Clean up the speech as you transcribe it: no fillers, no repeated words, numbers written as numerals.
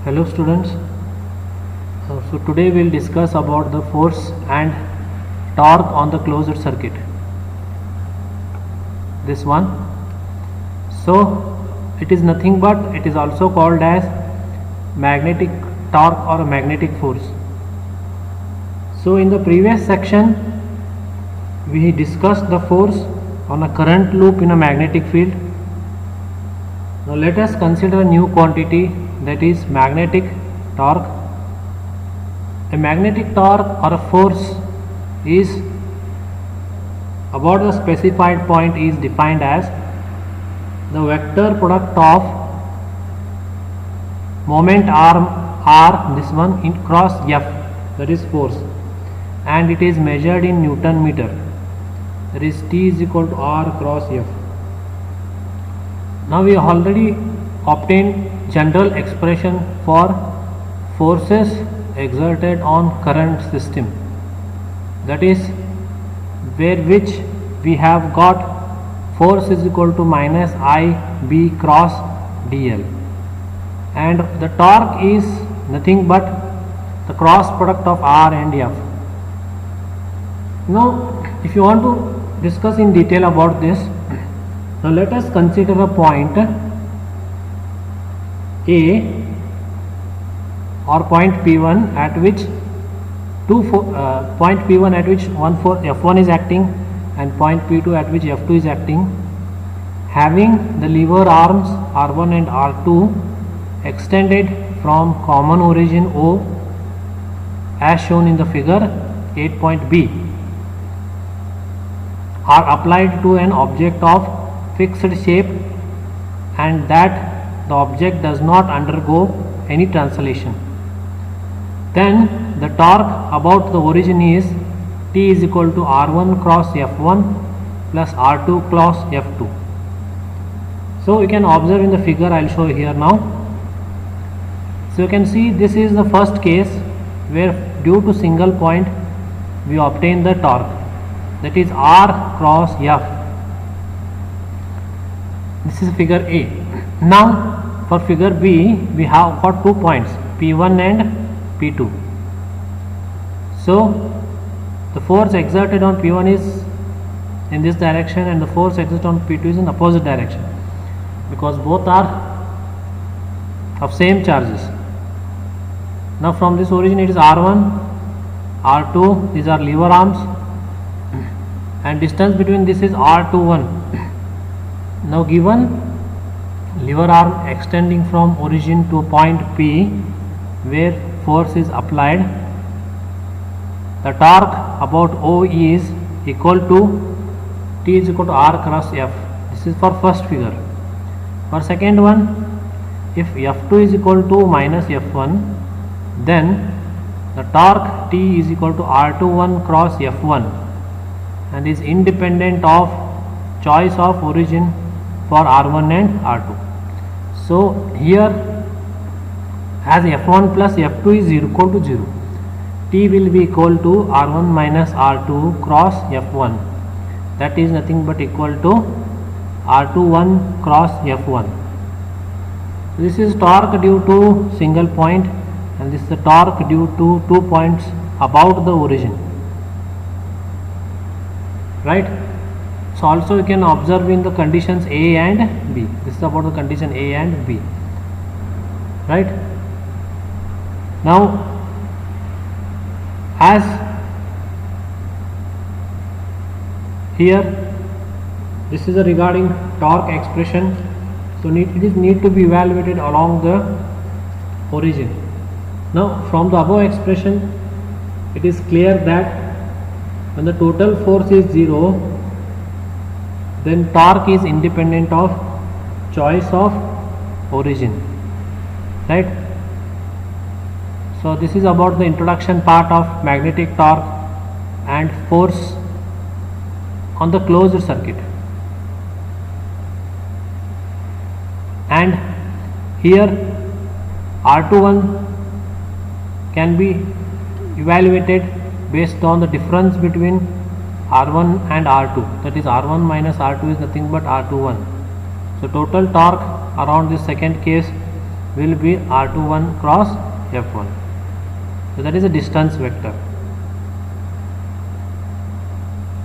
Hello students. So today we'll discuss about the force and torque on the closed circuit. This one. So it is nothing but it is also called as magnetic torque or magnetic force. So in the previous section we discussed the force on a current loop in a magnetic field. Now let us consider a new quantity, that is magnetic torque. A magnetic torque or a force is about the specified point is defined as the vector product of moment arm R, this one, in cross F, that is force, and it is measured in Newton meter, that is T is equal to R cross F. Now we have already obtained general expression for forces exerted on current system, that is where which we have got force is equal to minus IB cross dl, and the torque is nothing but the cross product of R and F. Now if you want to discuss in detail about this, now let us consider a point A or point P1 at which point P1 at which F1 is acting and point P2 at which F2 is acting, having the lever arms R1 and R2 extended from common origin O as shown in the figure 8.b are applied to an object of fixed shape and that the object does not undergo any translation. Then the torque about the origin is T is equal to R1 cross F1 plus R2 cross F2. So you can observe in the figure, I will show here now. So you can see this is the first case where due to single point we obtain the torque, that is R cross F. This is figure A. Now for figure B we have got 2 points P1 and P2. So the force exerted on P1 is in this direction and the force exerted on P2 is in opposite direction, because both are of same charges. Now from this origin it is R1, R2, these are lever arms, and distance between this is R21. Now given lever arm extending from origin to point P where force is applied, the torque about O is equal to T is equal to R cross F. This is for first figure. For second one, if F2 is equal to minus F1, then the torque T is equal to R21 cross F1 and is independent of choice of origin for R1 and R2. So here as F1 plus F2 is equal to 0, T will be equal to R1 minus R2 cross F1, that is nothing but equal to R21 cross F1. This is torque due to single point and this is the torque due to 2 points about the origin, right? So also you can observe in the conditions A and B. This is about the condition A and B, right? Now as here this is a regarding torque expression, so it is need to be evaluated along the origin. Now from the above expression it is clear that when the total force is 0, then torque is independent of choice of origin, right? So this is about the introduction part of magnetic torque and force on the closed circuit. And here R21 can be evaluated based on the difference between R1 and R2, that is R1 minus R2 is nothing but R21. So total torque around this second case will be r21 cross f1. So that is a distance vector.